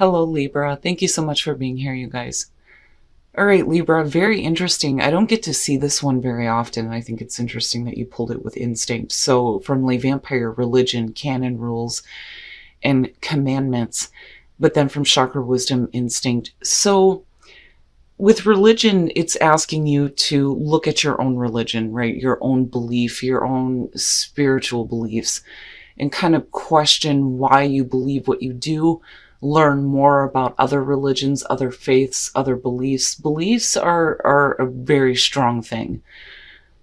Hello, Libra. Thank you so much for being here, you guys. All right, Libra, very interesting. I don't get to see this one very often. I think it's interesting that you pulled it with instinct. So from Le Vampire, religion, canon rules, and commandments, but then from chakra wisdom, instinct. So with religion, it's asking you to look at your own religion, right? Your own belief, your own spiritual beliefs, and kind of question why you believe what you do. Learn more about other religions, other faiths, other beliefs. Beliefs are a very strong thing.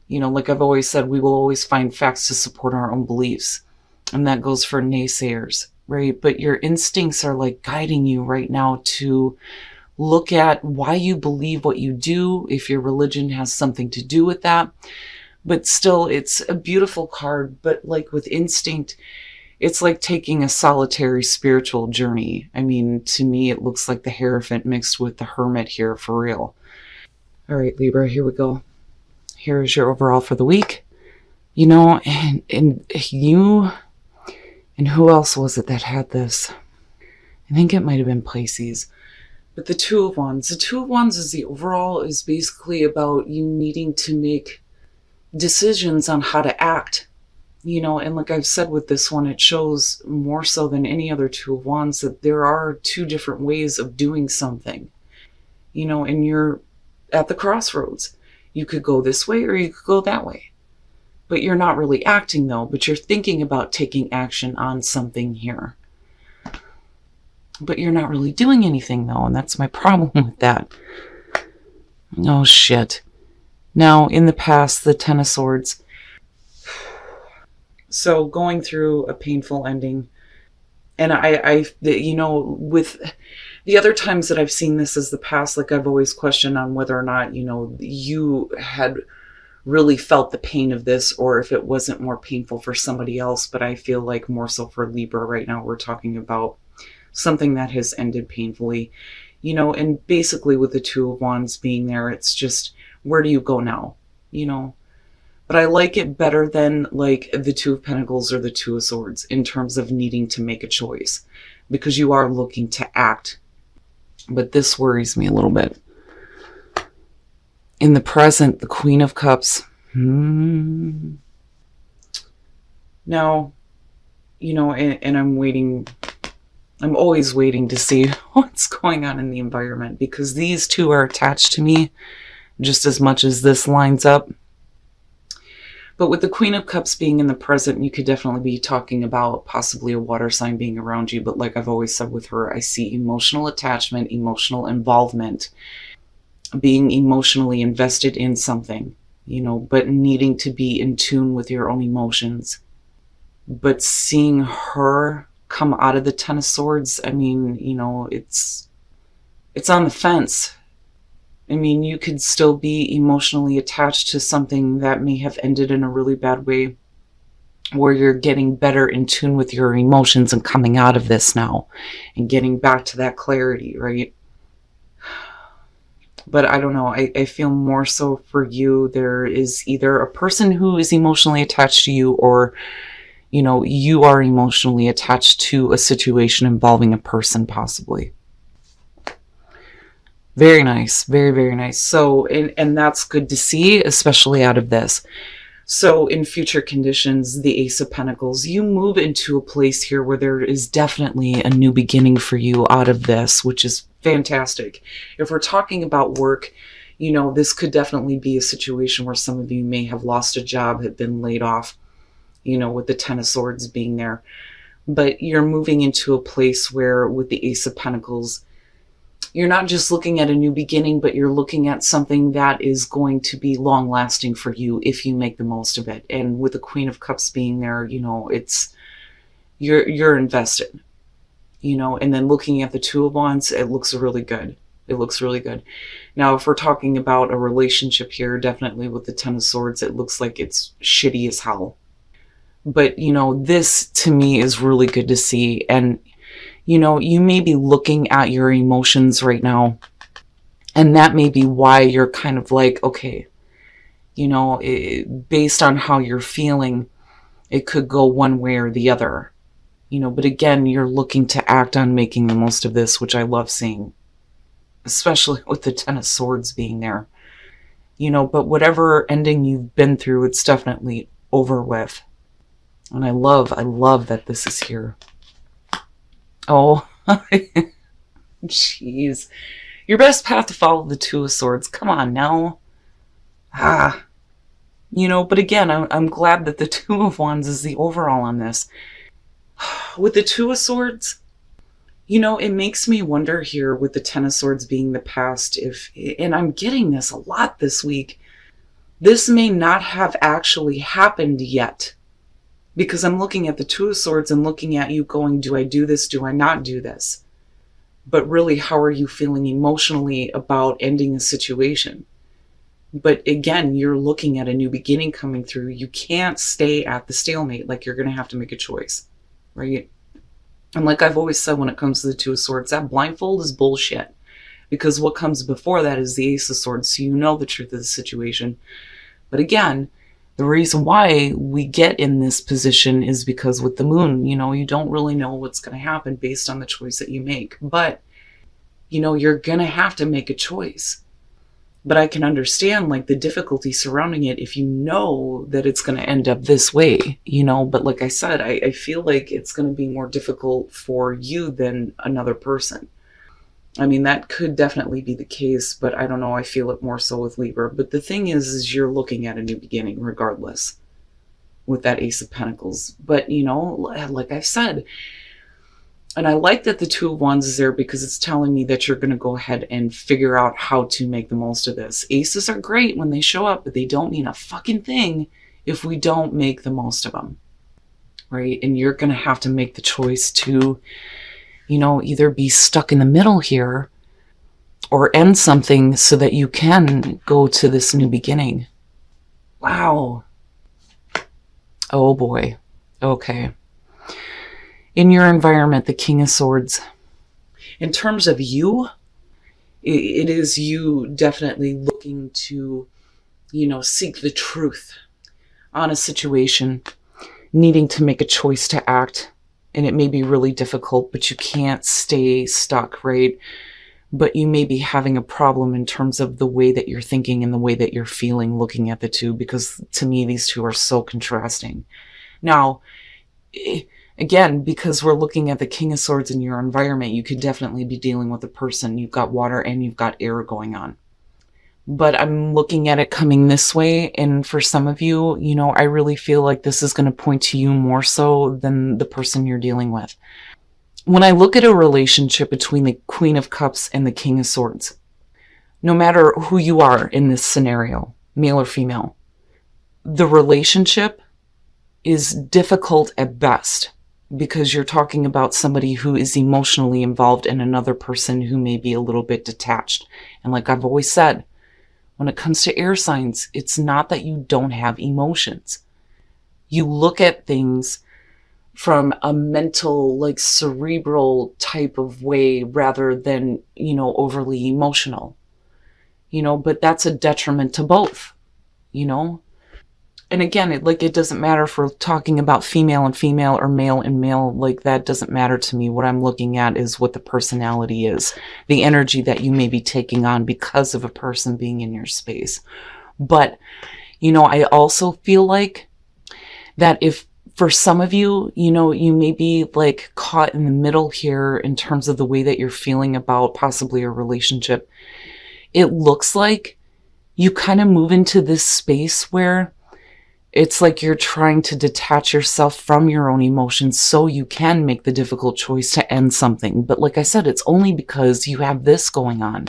You know, like I've always said, we will always find facts to support our own beliefs. And that goes for naysayers, right? But your instincts are like guiding you right now to look at why you believe what you do, if your religion has something to do with that. But still, it's a beautiful card. But like with instinct, it's like taking a solitary spiritual journey. I mean, to me, it looks like the Hierophant mixed with the Hermit here for real. All right, Libra, here we go. Here's your overall for the week. You know, and you, and who else was it that had this? I think it might have been Pisces. But the Two of Wands. The Two of Wands is the overall is basically about you needing to make decisions on how to act. You know, and like I've said with this one, it shows more so than any other Two of Wands that there are two different ways of doing something. You know, and you're at the crossroads. You could go this way or you could go that way. But you're not really acting though, but you're thinking about taking action on something here. But you're not really doing anything though, and that's my problem with that. Oh shit. Now, in the past, the Ten of Swords. So going through a painful ending, and you know, with the other times that I've seen this as the past, like I've always questioned on whether or not, you know, you had really felt the pain of this or if it wasn't more painful for somebody else. But I feel like more so for Libra right now, we're talking about something that has ended painfully, you know, and basically with the Two of Wands being there, it's just, where do you go now? You know? But I like it better than like the Two of Pentacles or the Two of Swords in terms of needing to make a choice, because you are looking to act. But this worries me a little bit. In the present, the Queen of Cups. Now, you know, and I'm waiting. I'm always waiting to see what's going on in the environment, because these two are attached to me just as much as this lines up. But with the Queen of Cups being in the present, you could definitely be talking about possibly a water sign being around you. But like I've always said with her, I see emotional attachment, emotional involvement, being emotionally invested in something, you know, but needing to be in tune with your own emotions. But seeing her come out of the Ten of Swords, I mean, you know, it's on the fence. I mean, you could still be emotionally attached to something that may have ended in a really bad way, where you're getting better in tune with your emotions and coming out of this now and getting back to that clarity, right? But I don't know. I feel more so for you, there is either a person who is emotionally attached to you, or, you know, you are emotionally attached to a situation involving a person possibly. Very nice. Very, very nice. So, and that's good to see, especially out of this. So in future conditions, the Ace of Pentacles, you move into a place here where there is definitely a new beginning for you out of this, which is fantastic. If we're talking about work, you know, this could definitely be a situation where some of you may have lost a job, have been laid off, you know, with the Ten of Swords being there. But you're moving into a place where with the Ace of Pentacles, you're not just looking at a new beginning, but you're looking at something that is going to be long lasting for you if you make the most of it. And with the Queen of Cups being there, you know, it's, you're invested, you know. And then looking at the Two of Wands, it looks really good. It looks really good. Now, if we're talking about a relationship here, definitely with the Ten of Swords, it looks like it's shitty as hell. But, you know, this to me is really good to see. And, you know, you may be looking at your emotions right now, and that may be why you're kind of like, okay, you know, based on how you're feeling, it could go one way or the other. But again, you're looking to act on making the most of this, which I love seeing, especially with the Ten of Swords being there. But whatever ending you've been through, it's definitely over with. And I love that this is here. Oh, jeez. Your best path to follow the Two of Swords. Come on now. But again, I'm glad that the Two of Wands is the overall on this. With the Two of Swords, it makes me wonder here with the Ten of Swords being the past, and I'm getting this a lot this week, this may not have actually happened yet. Because I'm looking at the Two of Swords and looking at you going, do I do this? Do I not do this? But really, how are you feeling emotionally about ending a situation? But again, you're looking at a new beginning coming through. You can't stay at the stalemate. Like, you're going to have to make a choice, right? And like I've always said when it comes to the Two of Swords, that blindfold is bullshit. Because what comes before that is the Ace of Swords, so you know the truth of the situation. But again, the reason why we get in this position is because with the moon, you don't really know what's going to happen based on the choice that you make. But, you're going to have to make a choice. But I can understand, like, the difficulty surrounding it if you know that it's going to end up this way, But like I said, I feel like it's going to be more difficult for you than another person. I mean, that could definitely be the case, but I don't know. I feel it more so with Libra. But the thing is you're looking at a new beginning regardless with that Ace of Pentacles. But, like I've said, and I like that the Two of Wands is there because it's telling me that you're going to go ahead and figure out how to make the most of this. Aces are great when they show up, but they don't mean a fucking thing if we don't make the most of them, right? And you're going to have to make the choice to either be stuck in the middle here or end something so that you can go to this new beginning. Wow. Oh boy. Okay. In your environment, the King of Swords. In terms of you, it is you definitely looking to, seek the truth on a situation, needing to make a choice to act. And it may be really difficult, but you can't stay stuck, right? But you may be having a problem in terms of the way that you're thinking and the way that you're feeling looking at the two, because to me, these two are so contrasting. Now, again, because we're looking at the King of Swords in your environment, you could definitely be dealing with a person. You've got water and you've got air going on. But I'm looking at it coming this way, and for some of you, I really feel like this is going to point to you more so than the person you're dealing with. When I look at a relationship between the Queen of Cups and the King of Swords, no matter who you are in this scenario, male or female, the relationship is difficult at best because you're talking about somebody who is emotionally involved and another person who may be a little bit detached. And like I've always said, when it comes to air signs, it's not that you don't have emotions. You look at things from a mental, like cerebral type of way rather than, overly emotional. But that's a detriment to both, And again, it doesn't matter if we're talking about female and female or male and male. Like, that doesn't matter to me. What I'm looking at is what the personality is, the energy that you may be taking on because of a person being in your space. But, I also feel like that if for some of you, you may be like caught in the middle here in terms of the way that you're feeling about possibly a relationship. It looks like you kind of move into this space where it's like you're trying to detach yourself from your own emotions so you can make the difficult choice to end something. But like I said, it's only because you have this going on.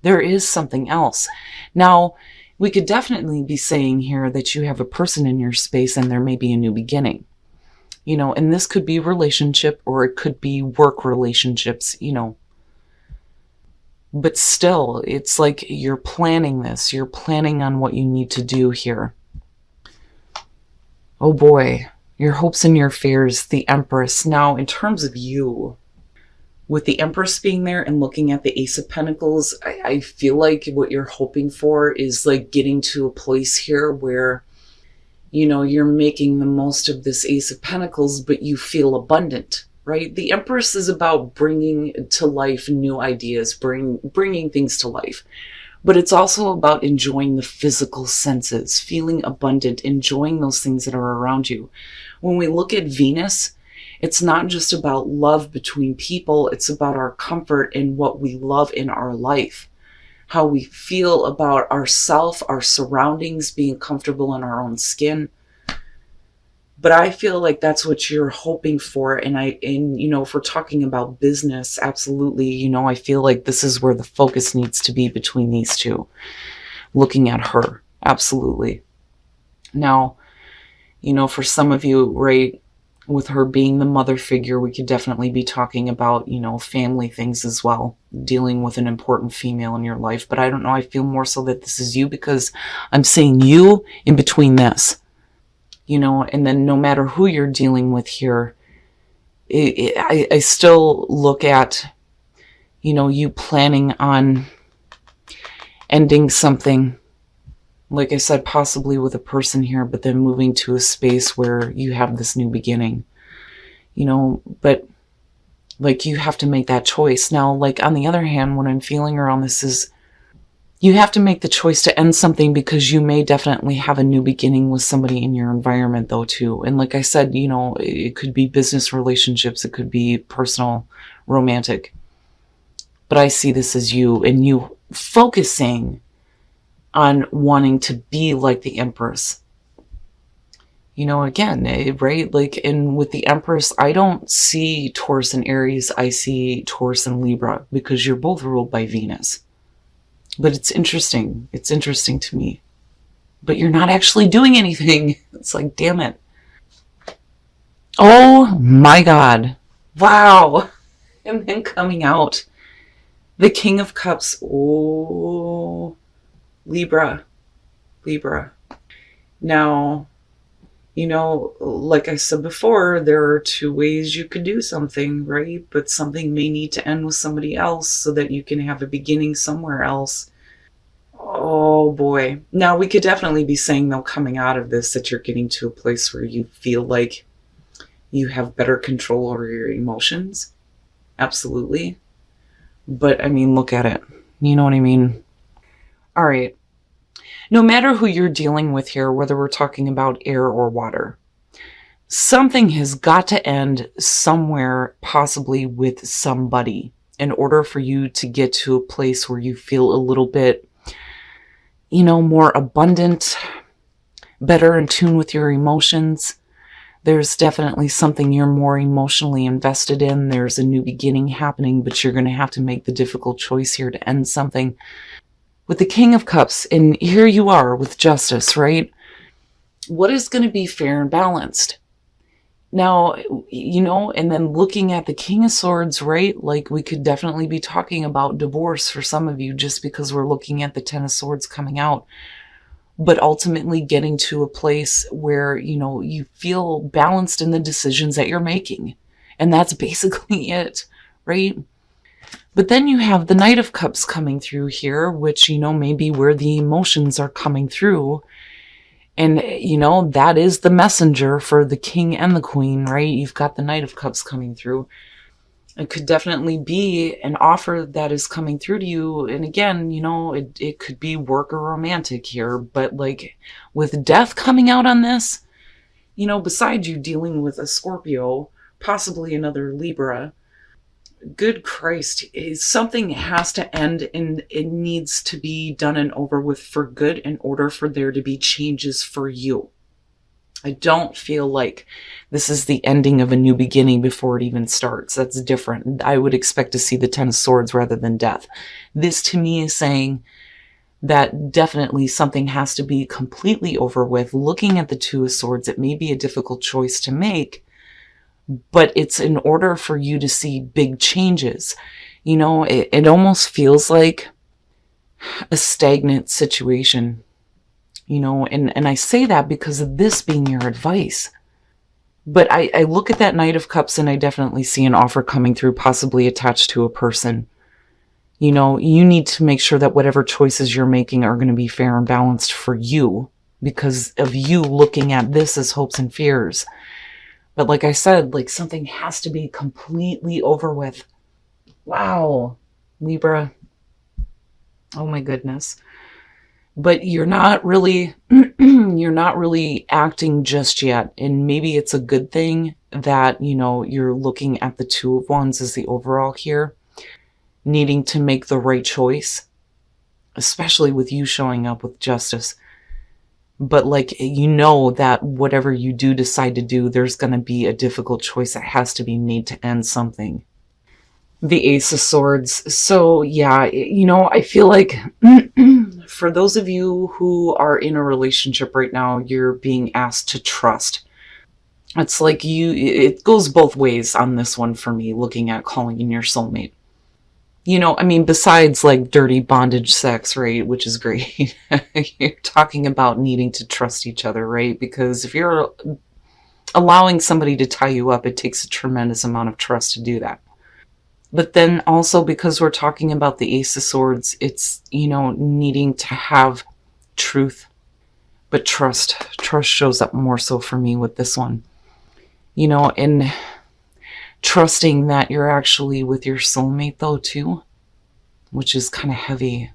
There is something else. Now, we could definitely be saying here that you have a person in your space and there may be a new beginning. And this could be a relationship or it could be work relationships, But still, it's like you're planning this. You're planning on what you need to do here. Oh boy, your hopes and your fears, the Empress. Now, in terms of you, with the Empress being there and looking at the Ace of Pentacles, I feel like what you're hoping for is like getting to a place here where, You know, you're making the most of this Ace of Pentacles, but you feel abundant, right? The Empress is about bringing to life new ideas, bringing things to life. But it's also about enjoying the physical senses, feeling abundant, enjoying those things that are around you. When we look at Venus, it's not just about love between people. It's about our comfort in what we love in our life, how we feel about ourself, our surroundings, being comfortable in our own skin. But I feel like that's what you're hoping for. And you know, if we're talking about business, absolutely, you know, I feel like this is where the focus needs to be between these two, looking at her. Absolutely. Now, you know, for some of you, right, with her being the mother figure, we could definitely be talking about, you know, family things as well, dealing with an important female in your life. But I don't know, I feel more so that this is you, because I'm seeing you in between this, you know. And then no matter who you're dealing with here, I still look at, you know, you planning on ending something, like I said, possibly with a person here, but then moving to a space where you have this new beginning, you know. But like, you have to make that choice. Now, like, on the other hand, what I'm feeling around this is you have to make the choice to end something, because you may definitely have a new beginning with somebody in your environment though too. And like I said, you know, it could be business relationships, it could be personal, romantic. But I see this as you, and you focusing on wanting to be like the Empress. You know, again, right? Like, and with the Empress, I don't see Taurus and Aries, I see Taurus and Libra, because you're both ruled by Venus. But it's interesting. It's interesting to me. But you're not actually doing anything. It's like, damn it. Oh my God. Wow. And then coming out, the King of Cups. Oh, Libra. Now, you know, like I said before, there are two ways you could do something, right? But something may need to end with somebody else so that you can have a beginning somewhere else. Oh boy. Now, we could definitely be saying, though, coming out of this, that you're getting to a place where you feel like you have better control over your emotions. Absolutely. But I mean, look at it. You know what I mean? All right. No matter who you're dealing with here, whether we're talking about air or water, something has got to end somewhere, possibly with somebody, in order for you to get to a place where you feel a little bit, you know, more abundant, better in tune with your emotions. There's definitely something you're more emotionally invested in. There's a new beginning happening, but you're going to have to make the difficult choice here to end something. With the King of Cups, and here you are with Justice, right? What is going to be fair and balanced? Now, you know, and then looking at the King of Swords, right? Like, we could definitely be talking about divorce for some of you, just because we're looking at the Ten of Swords coming out. But ultimately getting to a place where, you know, you feel balanced in the decisions that you're making. And that's basically it, right? But then you have the Knight of Cups coming through here, which, you know, may be where the emotions are coming through. And, you know, that is the messenger for the King and the Queen, right? You've got the Knight of Cups coming through. It could definitely be an offer that is coming through to you. And again, you know, it could be work or romantic here. But like, with Death coming out on this, you know, besides you dealing with a Scorpio, possibly another Libra, good Christ, something has to end, and it needs to be done and over with for good in order for there to be changes for you. I don't feel like this is the ending of a new beginning before it even starts. That's different. I would expect to see the Ten of Swords rather than Death. This to me is saying that definitely something has to be completely over with. Looking at the Two of Swords, it may be a difficult choice to make, but it's in order for you to see big changes. You know, it almost feels like a stagnant situation, you know, and I say that because of this being your advice. But I look at that Knight of Cups and I definitely see an offer coming through, possibly attached to a person. You know, you need to make sure that whatever choices you're making are going to be fair and balanced for you, because of you looking at this as hopes and fears. But like I said, like something has to be completely over with. Wow, Libra. Oh my goodness. But you're not really you're not really acting just yet, and maybe it's a good thing that, you know, you're looking at the Two of Wands as the overall here, needing to make the right choice, especially with you showing up with justice. But like, you know that whatever you do decide to do, there's going to be a difficult choice that has to be made to end something. The Ace of Swords. So yeah, you know, I feel like for those of you who are in a relationship right now, you're being asked to trust. It's like it goes both ways on this one for me, looking at calling in your soulmate. You know, I mean, besides like dirty bondage sex, right, which is great, you're talking about needing to trust each other, right? Because if you're allowing somebody to tie you up, it takes a tremendous amount of trust to do that. But then also, because we're talking about the Ace of Swords, it's, you know, needing to have truth. But trust shows up more so for me with this one. You know, and trusting that you're actually with your soulmate though too, which is kind of heavy.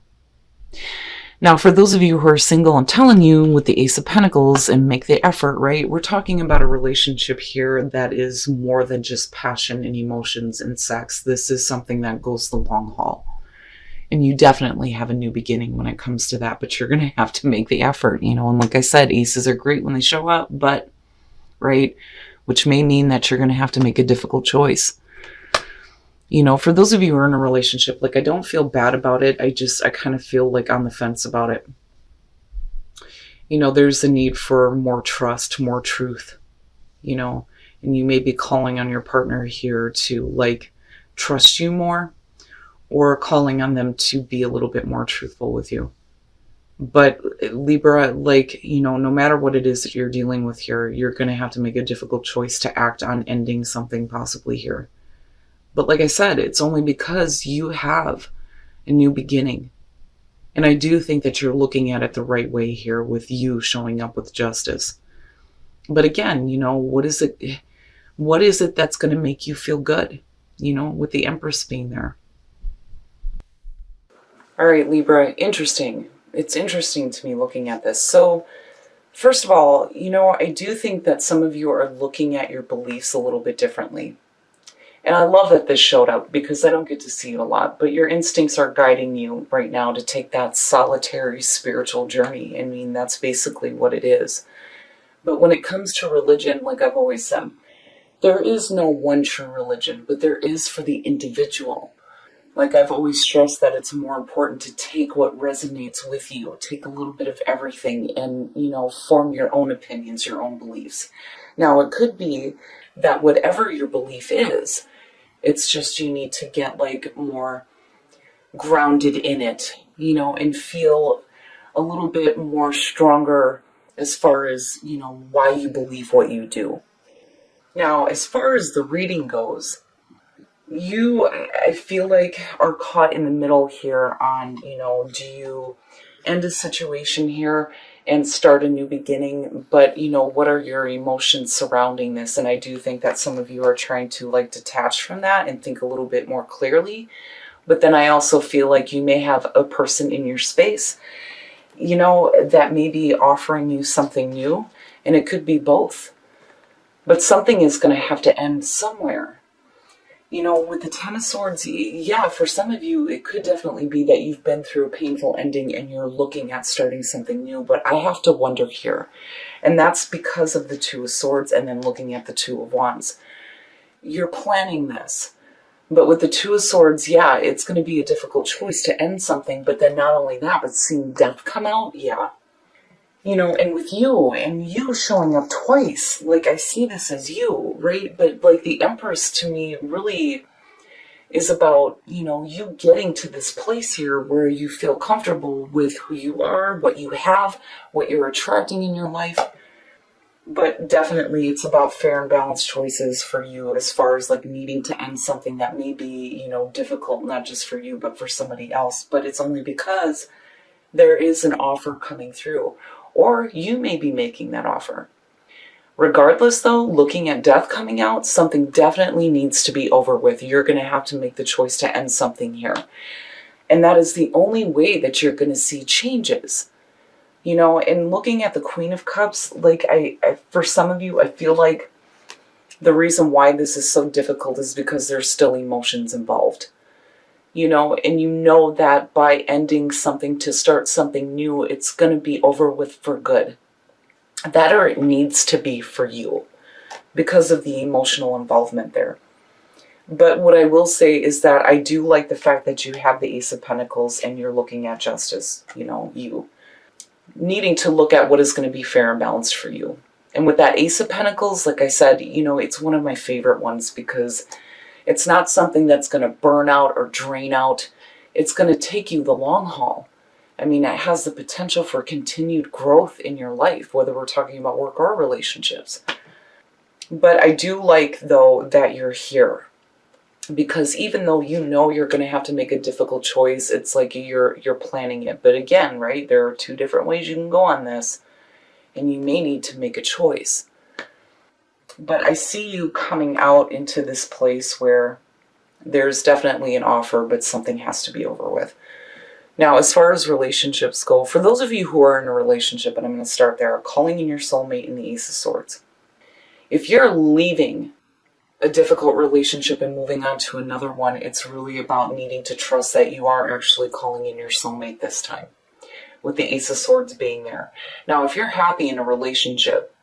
Now, for those of you who are single, I'm telling you, with the Ace of Pentacles, and make the effort, right? We're talking about a relationship here that is more than just passion and emotions and sex. This is something that goes the long haul. And you definitely have a new beginning when it comes to that, but you're going to have to make the effort, you know? And like I said, aces are great when they show up, but, right? Which may mean that you're going to have to make a difficult choice. You know, for those of you who are in a relationship, like, I don't feel bad about it. I kind of feel like on the fence about it. You know, there's a need for more trust, more truth, you know, and you may be calling on your partner here to like trust you more, or calling on them to be a little bit more truthful with you. But Libra, like, you know, no matter what it is that you're dealing with here, you're going to have to make a difficult choice to act on ending something possibly here. But like I said, it's only because you have a new beginning. And I do think that you're looking at it the right way here with you showing up with justice. But again, you know, what is it that's going to make you feel good, you know, with the Empress being there? All right, Libra, interesting. It's interesting to me looking at this. So first of all, you know, I do think that some of you are looking at your beliefs a little bit differently. And I love that this showed up because I don't get to see it a lot, but your instincts are guiding you right now to take that solitary spiritual journey. I mean, that's basically what it is. But when it comes to religion, like I've always said, there is no one true religion, but there is for the individual. Like I've always stressed that it's more important to take what resonates with you, take a little bit of everything and, you know, form your own opinions, your own beliefs. Now, it could be that whatever your belief is, it's just you need to get like more grounded in it, you know, and feel a little bit more stronger as far as, you know, why you believe what you do. Now, as far as the reading goes, you, I feel like, are caught in the middle here on, you know, do you end a situation here and start a new beginning? But, you know, what are your emotions surrounding this? And I do think that some of you are trying to like detach from that and think a little bit more clearly. But then I also feel like you may have a person in your space, you know, that may be offering you something new, and it could be both. But something is going to have to end somewhere. You know, with the Ten of Swords, yeah, for some of you, it could definitely be that you've been through a painful ending and you're looking at starting something new. But I have to wonder here, and that's because of the Two of Swords and then looking at the Two of Wands. You're planning this. But with the Two of Swords, yeah, it's going to be a difficult choice to end something. But then not only that, but seeing death come out, yeah. You know, and with you, and you showing up twice, like I see this as you, right? But like the Empress to me really is about, you know, you getting to this place here where you feel comfortable with who you are, what you have, what you're attracting in your life. But definitely it's about fair and balanced choices for you as far as like needing to end something that may be, you know, difficult, not just for you, but for somebody else. But it's only because there is an offer coming through. or you may be making that offer. Regardless though, looking at death coming out, something definitely needs to be over with. You're going to have to make the choice to end something here. And that is the only way that you're going to see changes. You know, and looking at the Queen of Cups, like for some of you, I feel like the reason why this is so difficult is because there's still emotions involved. You know, and you know that by ending something to start something new, it's going to be over with for good. That, or it needs to be for you because of the emotional involvement there. But what I will say is that I do like the fact that you have the Ace of Pentacles and you're looking at justice, you know, you needing to look at what is going to be fair and balanced for you. And with that Ace of Pentacles, like I said, you know, it's one of my favorite ones because it's not something that's going to burn out or drain out. It's going to take you the long haul. I mean, it has the potential for continued growth in your life, whether we're talking about work or relationships. But I do like, though, that you're here. Because even though you know you're going to have to make a difficult choice, it's like you're planning it. But again, right, there are two different ways you can go on this, and you may need to make a choice. But I see you coming out into this place where there's definitely an offer, but something has to be over with. Now, as far as relationships go, for those of you who are in a relationship, and I'm going to start there, calling in your soulmate in the Ace of Swords. If you're leaving a difficult relationship and moving on to another one, it's really about needing to trust that you are actually calling in your soulmate this time, with the Ace of Swords being there. Now, if you're happy in a relationship,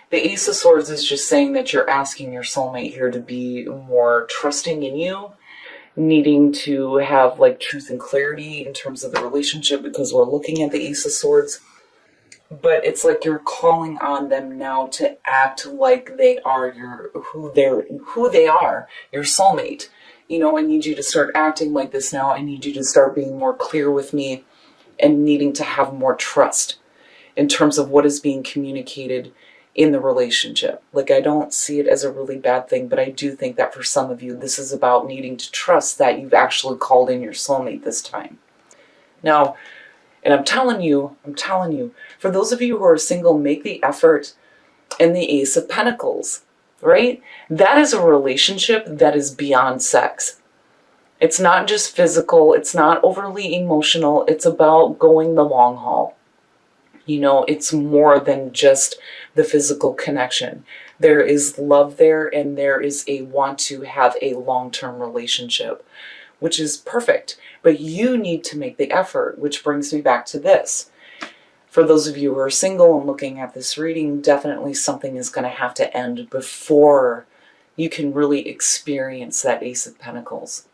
the Ace of Swords is just saying that you're asking your soulmate here to be more trusting in you, needing to have like truth and clarity in terms of the relationship because we're looking at the Ace of Swords. But it's like you're calling on them now to act like they are who they are, your soulmate. You know, I need you to start acting like this now. I need you to start being more clear with me and needing to have more trust in terms of what is being communicated in the relationship. Like, I don't see it as a really bad thing, but I do think that for some of you, this is about needing to trust that you've actually called in your soulmate this time. Now, and I'm telling you, for those of you who are single, make the effort in the Ace of Pentacles, right? That is a relationship that is beyond sex. It's not just physical. It's not overly emotional. It's about going the long haul. You know, it's more than just the physical connection. There is love there, and there is a want to have a long-term relationship, which is perfect. But you need to make the effort, which brings me back to this. For those of you who are single and looking at this reading, definitely something is going to have to end before you can really experience that Ace of Pentacles.